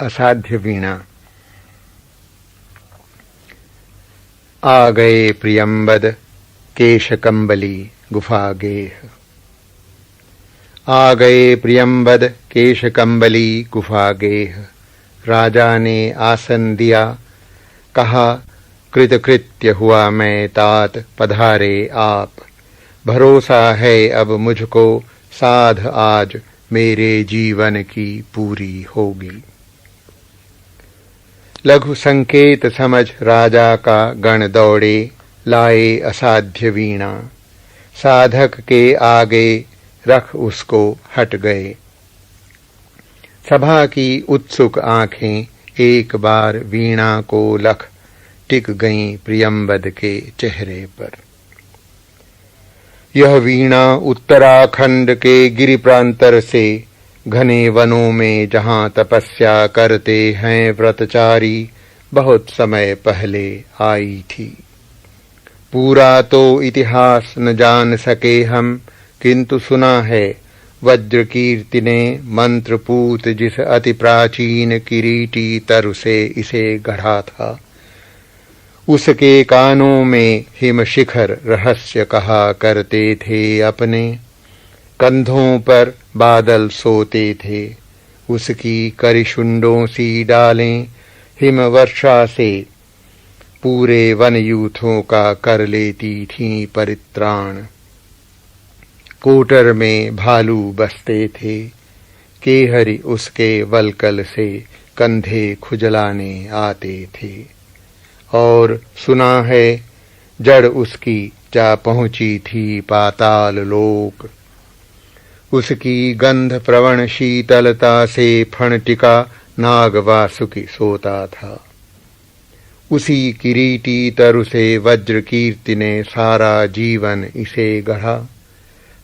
असाध्य वीणा। आ गए प्रियंबद केशकंबली गुफा गेह। आ गए प्रियंबद केशकंबली गुफा गेह। राजा ने आसन दिया, कहा कृतकृत्य हुआ मैं तात, पधारे आप। भरोसा है अब मुझको, साध आज मेरे जीवन की पूरी होगी। लघु संकेत समझ राजा का गण दौड़े, लाए असाध्य वीणा। साधक के आगे रख उसको हट गए। सभा की उत्सुक आंखें एक बार वीणा को लख टिक गईं प्रियंबद के चेहरे पर। यह वीणा उत्तराखंड के गिरि प्रांतर से घने वनों में जहां तपस्या करते हैं व्रतचारी, बहुत समय पहले आई थी। पूरा तो इतिहास न जान सके हम, किंतु सुना है वज्रकीर्ति ने मंत्रपूत जिस अति प्राचीन किरीटी तरु से इसे गढ़ा था, उसके कानों में हिमशिखर रहस्य कहा करते थे अपने। कंधों पर बादल सोते थे, उसकी करिशुंडों सी डालें हिमवर्षा से पूरे वन यूथों का कर लेती थीं परित्राण। कोटर में भालू बसते थे, केहरी उसके वलकल से कंधे खुजलाने आते थे। और सुना है जड़ उसकी जा पहुंची थी पाताल लोक। उसकी गंध प्रवण शीतलता से फणटिका नाग वासुकी सोता था। उसी किरीटी तरु से वज्र कीर्ति ने सारा जीवन इसे गढ़ा।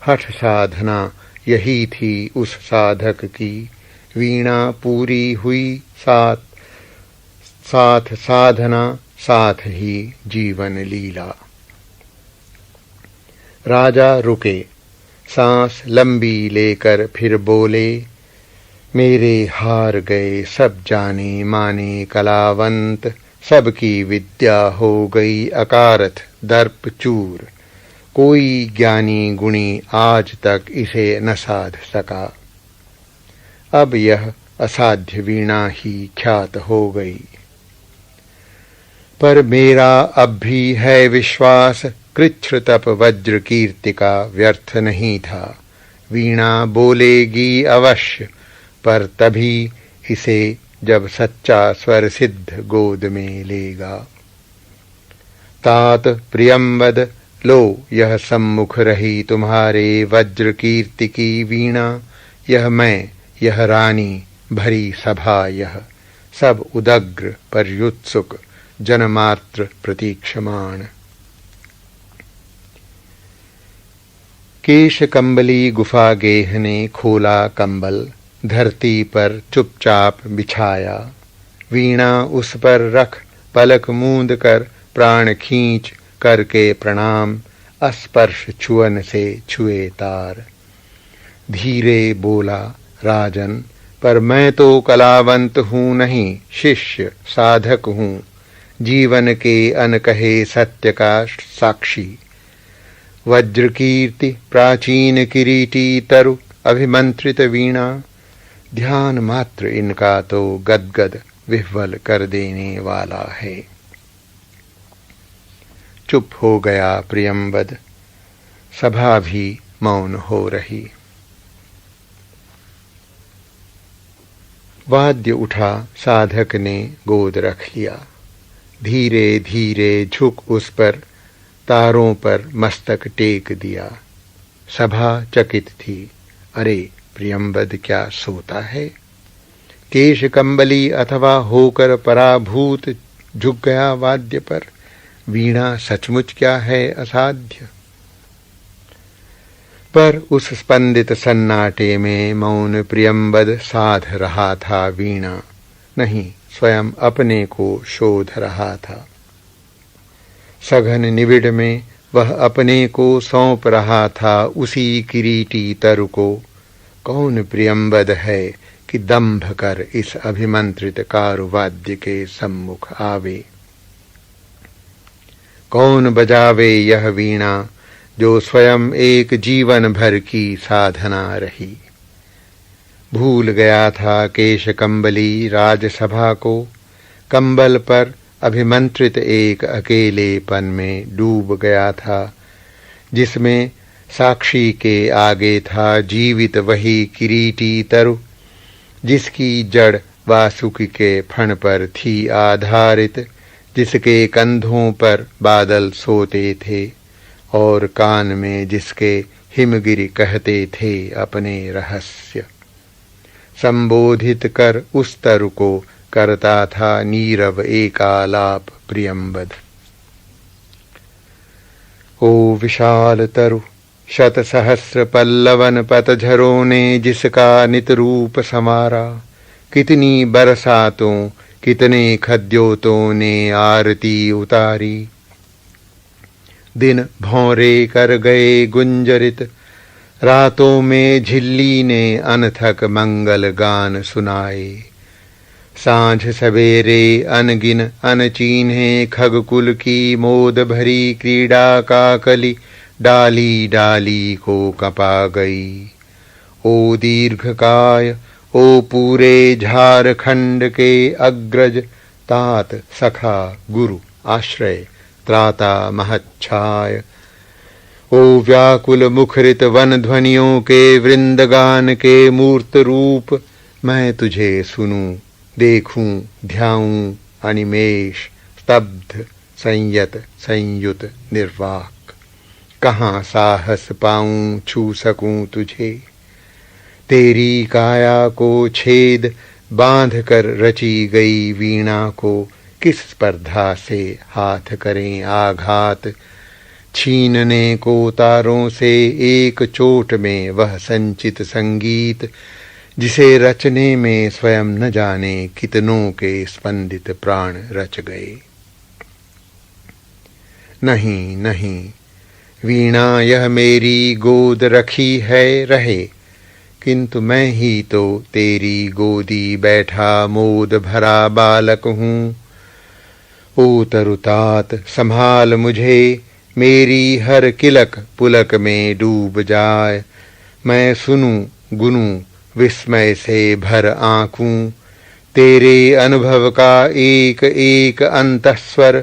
हठ साधना यही थी उस साधक की, वीणा पूरी हुई साथ साधना, साथ ही जीवन लीला। राजा रुके, सांस लंबी लेकर फिर बोले, मेरे हार गए सब जाने माने कलावंत, सबकी विद्या हो गई अकारथ दर्प चूर। कोई ज्ञानी गुणी आज तक इसे न साध सका। अब यह असाध्य वीणा ही ख्यात हो गई। पर मेरा अब भी है विश्वास, कृच्छ तप वज्र कीर्ति का व्यर्थ नहीं था। वीणा बोलेगी अवश्य, पर तभी इसे जब सच्चा स्वर सिद्ध गोद में लेगा। तात प्रियंबद लो यह सम्मुख रही तुम्हारे वज्र कीर्ति की वीणा। यह मैं, यह रानी, भरी सभा यह सब उदग्र पर्युत्सुक जनमात्र प्रतीक्षमाण। केशकंबली गुफा गेह ने खोला कंबल, धरती पर चुपचाप बिछाया। वीणा उस पर रख पलक मूंद कर प्राण खींच करके प्रणाम, अस्पर्श छुअन से छुए तार। धीरे बोला राजन, पर मैं तो कलावंत हूँ नहीं, शिष्य साधक हूँ, जीवन के अनकहे सत्य का साक्षी। वज्र कीर्ति प्राचीन किरीटी तरु अभिमंत्रित वीणा, ध्यान मात्र इनका तो गदगद विह्वल कर देने वाला है। चुप हो गया प्रियंबद, सभा भी मौन हो रही। वाद्य उठा, साधक ने गोद रख लिया। धीरे धीरे झुक उस पर तारों पर मस्तक टेक दिया। सभा चकित थी। अरे प्रियंबद क्या सोता है? केशकंबली अथवा होकर पराभूत झुक गया वाद्य पर। वीणा सचमुच क्या है असाध्य। पर उस स्पंदित सन्नाटे में मौन प्रियंबद साध रहा था वीणा, नहीं स्वयं अपने को शोध रहा था। सघन निबिड़ में वह अपने को सौंप रहा था उसी किरीटी तरु को। कौन प्रियंबद है कि दंभ कर इस अभिमंत्रित कारुवाद्य के सम्मुख आवे। कौन बजावे यह वीणा जो स्वयं एक जीवन भर की साधना रही। भूल गया था केश कंबली राजसभा को, कंबल पर अभिमंत्रित एक अकेलेपन में डूब गया था, जिसमें साक्षी के आगे था जीवित वही किरीटी तरु, जिसकी जड़ वासुकी के फण पर थी आधारित, जिसके कंधों पर बादल सोते थे और कान में जिसके हिमगिरि कहते थे अपने रहस्य। संबोधित कर उस तरु को करता था नीरव एकालाप प्रियंबद। ओ विशाल तरु, शत सहस्र पल्लवन पतझरों ने जिसका नित रूप संवारा, कितनी बरसातों कितने खद्योतों ने आरती उतारी। दिन भौरे कर गए गुंजरित, रातों में झिल्ली ने अनथक मंगल गान सुनाए। सांझ सवेरे अनगिन अनचीन्हे खगकुल की मोद भरी क्रीड़ा का कली डाली डाली को कपा गई। ओ दीर्घकाय, ओ पूरे झारखंड के अग्रज, तात सखा गुरु आश्रय त्राता महच्छाय। ओ व्याकुल मुखरित वन ध्वनियों के वृंदगान के मूर्त रूप, मैं तुझे सुनूं देखूं ध्याऊं अनिमेष स्तब्ध संयत संयुत निर्वाक। कहाँ साहस पाऊं छू सकूं तुझे, तेरी काया को छेद बांध कर रची गई वीणा को किस स्पर्धा से हाथ करें आघात। छीनने को तारों से एक चोट में वह संचित संगीत, जिसे रचने में स्वयं न जाने कितनों के स्पंदित प्राण रच गए। नहीं नहीं, वीणा यह मेरी गोद रखी है रहे, किंतु मैं ही तो तेरी गोदी बैठा मोद भरा बालक हूँ। ओ तरुतात संभाल मुझे, मेरी हर किलक पुलक में डूब जाए। मैं सुनूं गुनूं विस्मय से भर आँखूं, तेरे अनुभव का एक एक अंतस्वर।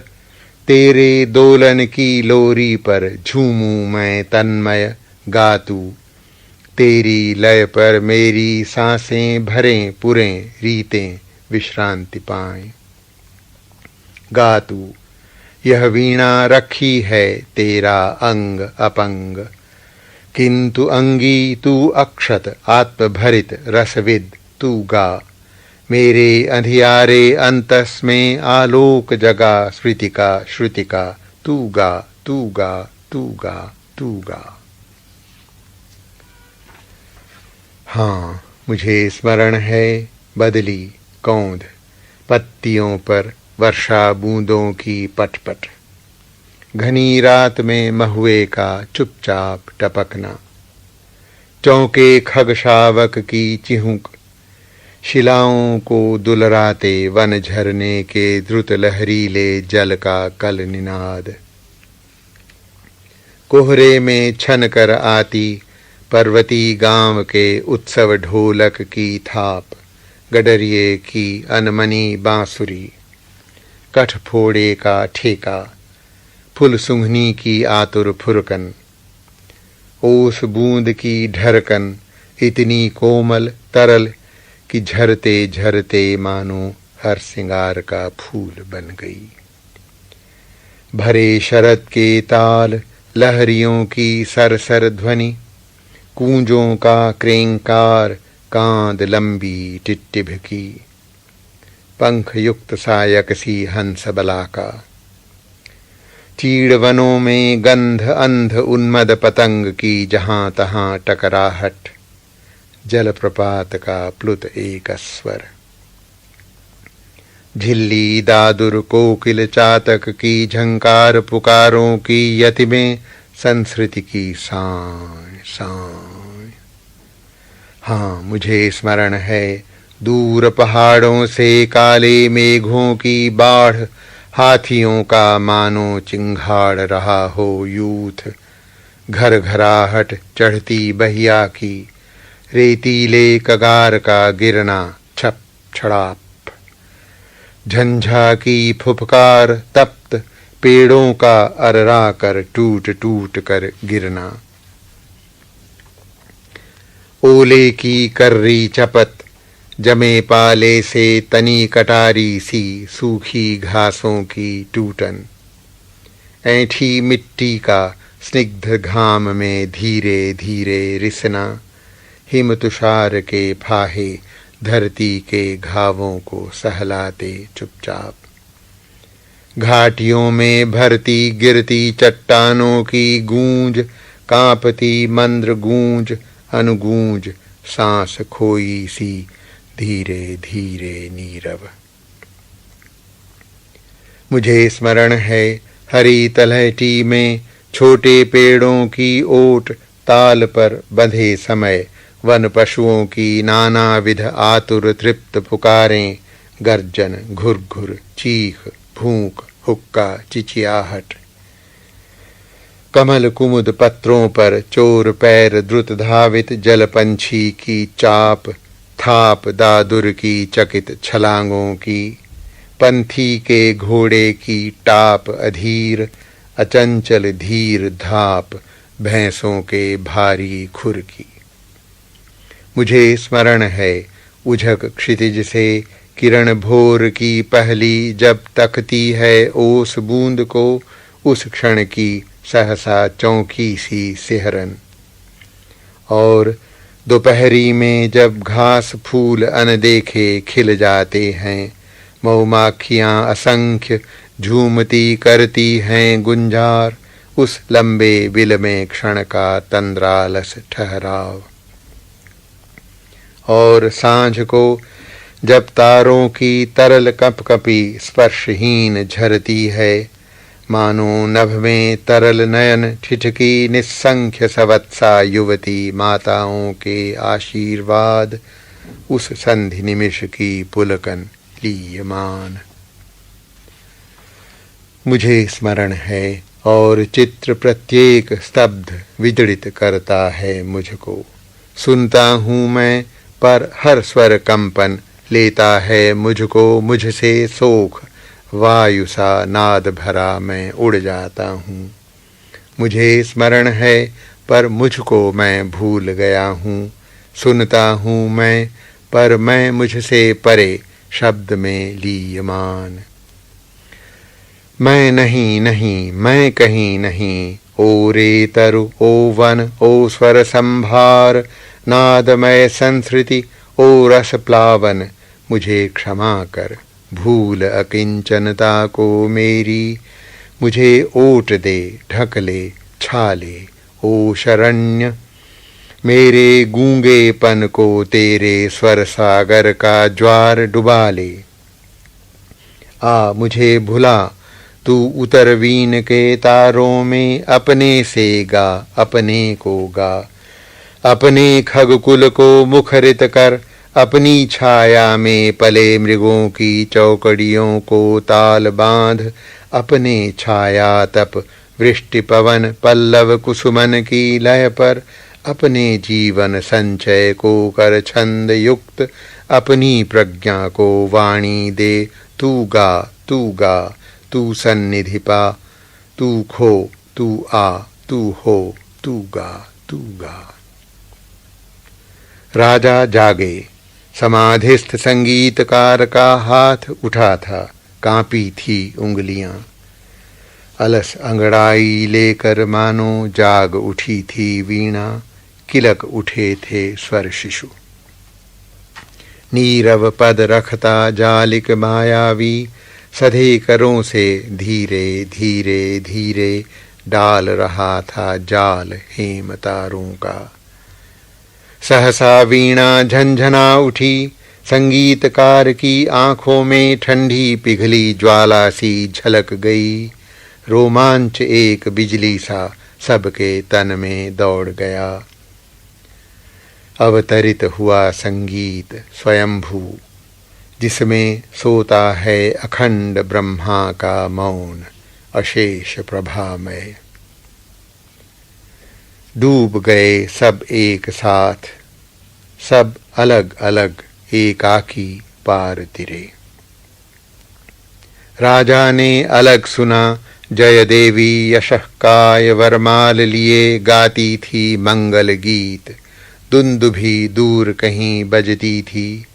तेरे दोलन की लोरी पर झूमूं मैं तन्मय गातू, तेरी लय पर मेरी सांसें भरें पुरें रीतें विश्रांति पाएं। गातू, यह वीणा रखी है तेरा अंग अपंग, किंतु अंगी तू अक्षत आत्मभरित रसविद तू गा। मेरे अंधियारे अंतस में आलोक जगा स्मृतिका श्रुतिका, तू गा तू गा तू गा तू गा। हाँ, मुझे स्मरण है बदली कौंध पत्तियों पर वर्षा बूंदों की पटपट, घनी रात में महुए का चुपचाप टपकना, चौके खग शावक की चिहुक, शिलाओं को दुलराते वन झरने के द्रुत लहरीले जल का कल निनाद, कोहरे में छन कर आती पर्वती गांव के उत्सव ढोलक की थाप, गडरिये की अनमनी बांसुरी, कठफोड़े का ठेका, फुलसुंघनी की आतुर फुरकन, ओस बूंद की ढरकन इतनी कोमल तरल कि झरते झरते मानो हर सिंगार का फूल बन गई। भरे शरद के ताल, लहरियों की सरसर ध्वनि, कूंजों का क्रेंकार, कांद लंबी टिटिभ की, पंख युक्त सायक सी हंस बलाका, चीड़वनों में गंध अंध उन्मद पतंग की जहां तहां टकराहट, जलप्रपात का प्लुत एक स्वर, झिल्ली दादुर कोकिल चातक की झंकार पुकारों की यति में संस्कृति की साय साय। हाँ, मुझे स्मरण है दूर पहाड़ों से काले मेघों की बाढ़, हाथियों का मानो चिंगाड़ रहा हो यूथ। घर घराहट चढ़ती बहिया की, रेतीले कगार का गिरना छप छड़ाप। झंझा की फुफकार तप्त पेड़ों का अर्रा कर टूट टूट कर गिरना। ओले की कर्री चपत, जमे पाले से तनी कटारी सी सूखी घासों की टूटन। ऐंठी मिट्टी का स्निग्ध घाम में धीरे धीरे रिसना। हिम तुषार के फाहे धरती के घावों को सहलाते चुपचाप। घाटियों में भरती गिरती चट्टानों की गूंज, कांपती मंद्र गूंज अनुगूंज, सांस खोई सी धीरे धीरे नीरव। मुझे स्मरण है हरी तलहटी में छोटे पेड़ों की ओट, ताल पर बंधे समय वन पशुओं की नानाविध आतुर तृप्त पुकारें, गर्जन, घुरघुर, चीख, भूख, हुक्का, चिचियाहट। कमल कुमुद पत्रों पर चोर पैर द्रुत धावित जलपंछी की चाप, थाप दादुर की चकित छलांगों की, पंथी के घोड़े की टाप अधीर, अचंचल धीर धाप भैंसों के भारी खुर की। मुझे स्मरण है उझक क्षितिज से किरण भोर की पहली जब तकती है ओस बूंद को, उस क्षण की सहसा चौंकी सी सिहरन। और दोपहरी में जब घास फूल अनदेखे खिल जाते हैं, मधुमाखियां असंख्य झूमती करती हैं गुंजार, उस लंबे बिल में क्षण का तंद्रालस ठहराव। और सांझ को जब तारों की तरल कपकपी स्पर्शहीन झरती है, मानो नभ में तरल नयन ठिठकी निस्संख्य सवत्सा युवती माताओं के आशीर्वाद, उस संधि निमिष की पुलकन लीयमान। मुझे स्मरण है और चित्र प्रत्येक स्तब्ध विजड़ित करता है मुझको। सुनता हूँ मैं पर हर स्वर कंपन लेता है मुझको मुझसे सोख, वायु सा नाद भरा मैं उड़ जाता हूँ। मुझे स्मरण है पर मुझको मैं भूल गया हूँ। सुनता हूँ मैं पर मैं मुझसे परे शब्द में लीयमान। मैं नहीं नहीं मैं कहीं नहीं, ओ रे तरु ओ वन ओ स्वर संभार, नादमय संस्कृति ओ रस प्लावन, मुझे क्षमा कर भूल अकिंचनता को मेरी। मुझे ओट दे ढक ले छाले ओ शरण्य, मेरे गूंगेपन को तेरे स्वर सागर का ज्वार डुबा ले। आ मुझे भुला तू उतर वीण के तारों में, अपने से गा अपने को गा। अपने खगकुल को मुखरित कर, अपनी छाया में पले मृगों की चौकड़ियों को ताल बांध। अपने छाया तप वृष्टि पवन पल्लव कुसुमन की लय पर, अपने जीवन संचय को कर छंद युक्त। अपनी प्रज्ञा को वाणी दे तू गा तू गा, तू सन्निधि पा तू खो, तू आ तू हो, तू गा तू गा। राजा जागे। समाधिस्थ संगीतकार का हाथ उठा था, कांपी थी उंगलियां। अलस अंगड़ाई लेकर मानो जाग उठी थी वीणा, किलक उठे थे स्वर शिशु। नीरव पद रखता जालिक मायावी, सधे करों से धीरे धीरे धीरे डाल रहा था जाल हेम तारों का। सहसा वीणा झंझना उठी, संगीतकार की आंखों में ठंडी पिघली ज्वाला सी झलक गई। रोमांच एक बिजली सा सबके तन में दौड़ गया। अवतरित हुआ संगीत स्वयंभू, जिसमें सोता है अखंड ब्रह्मा का मौन अशेष प्रभामय। डूब गए सब एक साथ, सब अलग अलग एकाकी पार तिरे। राजा ने अलग सुना जय देवी यशःकाय वरमाल लिए गाती थी मंगल गीत, दुंदुभी दूर कहीं बजती थी।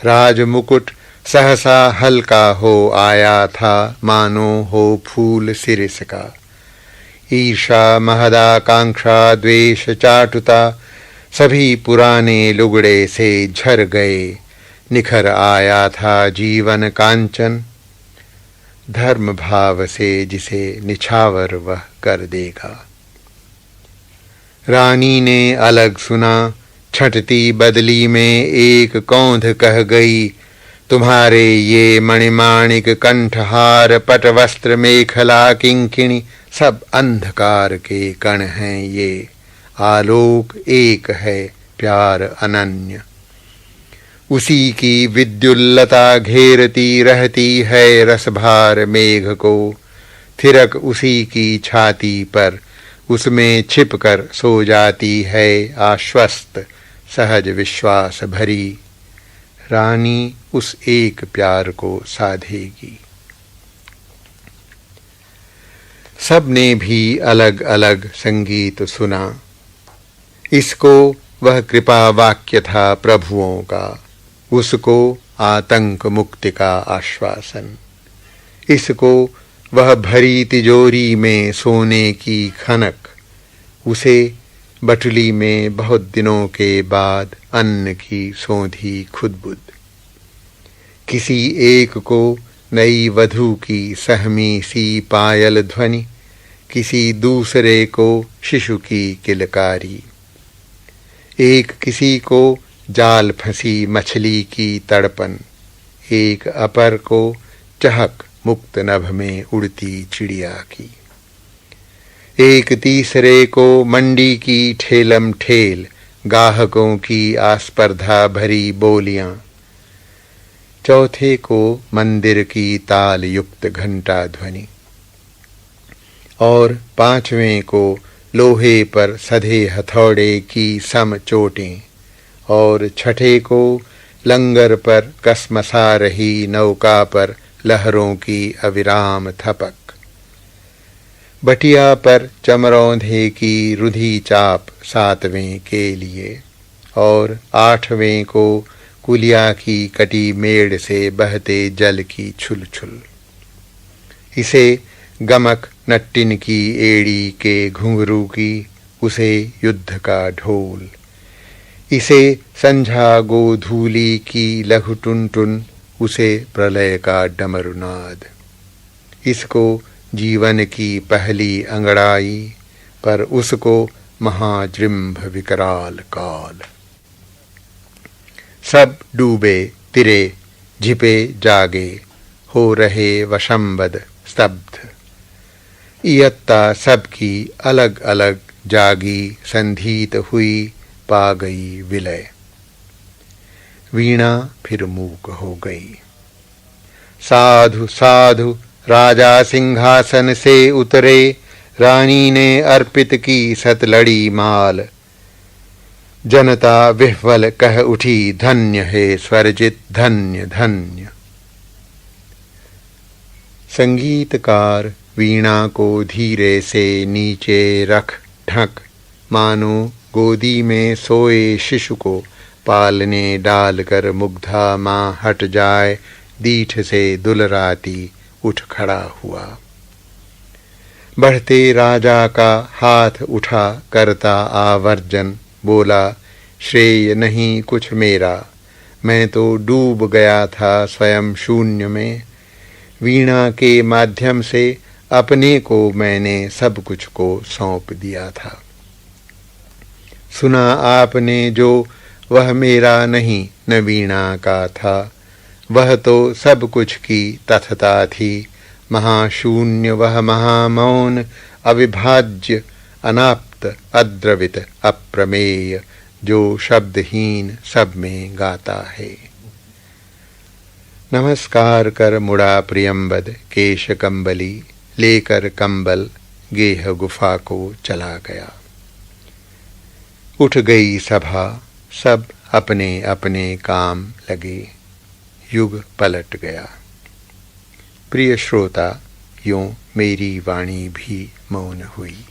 राज मुकुट सहसा हल्का हो आया था, मानो हो फूल सिरिस का। ईर्षा महदाकांक्षा द्वेष चाटुता सभी पुराने लुगड़े से झर गए। निखर आया था जीवन कांचन, धर्म भाव से जिसे निछावर वह कर देगा। रानी ने अलग सुना छंटती बदली में एक कौंध कह गई, तुम्हारे ये मणिमाणिक कंठहार पटवस्त्र मेखला किंकिणी सब अंधकार के कण हैं ये, आलोक एक है प्यार अनन्य। उसी की विद्युल्लता घेरती रहती है रसभार मेघ को, थिरक उसी की छाती पर उसमें छिपकर सो जाती है आश्वस्त सहज विश्वास भरी। रानी उस एक प्यार को साधेगी। सबने भी अलग अलग संगीत सुना। इसको वह कृपा वाक्य था प्रभुओं का, उसको आतंक मुक्ति का आश्वासन। इसको वह भरी तिजोरी में सोने की खनक, उसे बटुली में बहुत दिनों के बाद अन्न की सौंधी खुदबुद। किसी एक को नई वधू की सहमी सी पायल ध्वनि, किसी दूसरे को शिशु की किलकारी। एक किसी को जाल फंसी मछली की तड़पन, एक अपर को चहक मुक्त नभ में उड़ती चिड़िया की। एक तीसरे को मंडी की ठेलम ठेल गाहकों की आस्पर्धा भरी बोलियां। चौथे को मंदिर की ताल युक्त घंटा ध्वनि, और पांचवें को लोहे पर सधे हथौड़े की सम चोटें, और छठे को लंगर पर कसमसा रही नौका पर लहरों की अविराम थपक। बटिया पर चमरौंधे की रुधी चाप सातवें के लिए, और आठवें को कुलिया की कटी मेड़ से बहते जल की छुलछुल। इसे गमक नट्टिन की एड़ी के घुंघरू की, उसे युद्ध का ढोल। इसे संझा गोधूली की लघु टुनटुन, उसे प्रलय का डमरुनाद। इसको जीवन की पहली अंगड़ाई, पर उसको महाजृंभ विकराल काल। सब डूबे तिरे झिपे जागे, हो रहे वशंबद स्तब्ध। इयत्ता सबकी अलग अलग जागी संधीत हुई, पा गई विलय। वीणा फिर मूक हो गई। साधु साधु राजा सिंहासन से उतरे, रानी ने अर्पित की सतलड़ी माल। जनता विह्वल कह उठी, धन्य है स्वरजित धन्य धन्य। संगीतकार वीणा को धीरे से नीचे रख ढक, मानो गोदी में सोए शिशु को पालने डालकर मुग्धा माँ हट जाए, दीठ से दुलराती उठ खड़ा हुआ। बढ़ते राजा का हाथ उठा करता आवर्जन, बोला श्रेय नहीं कुछ मेरा, मैं तो डूब गया था स्वयं शून्य में। वीणा के माध्यम से अपने को मैंने सब कुछ को सौंप दिया था। सुना आपने जो वह मेरा नहीं न वीणा का था, वह तो सब कुछ की तथता थी। महाशून्य वह महामौन, अविभाज्य अनाप्त अद्रवित अप्रमेय, जो शब्दहीन सब में गाता है। नमस्कार कर मुड़ा प्रियंबद केश कंबली, लेकर कंबल गेह गुफा को चला गया। उठ गई सभा, सब अपने अपने काम लगे, युग पलट गया। प्रिय श्रोता, यूं मेरी वाणी भी मौन हुई।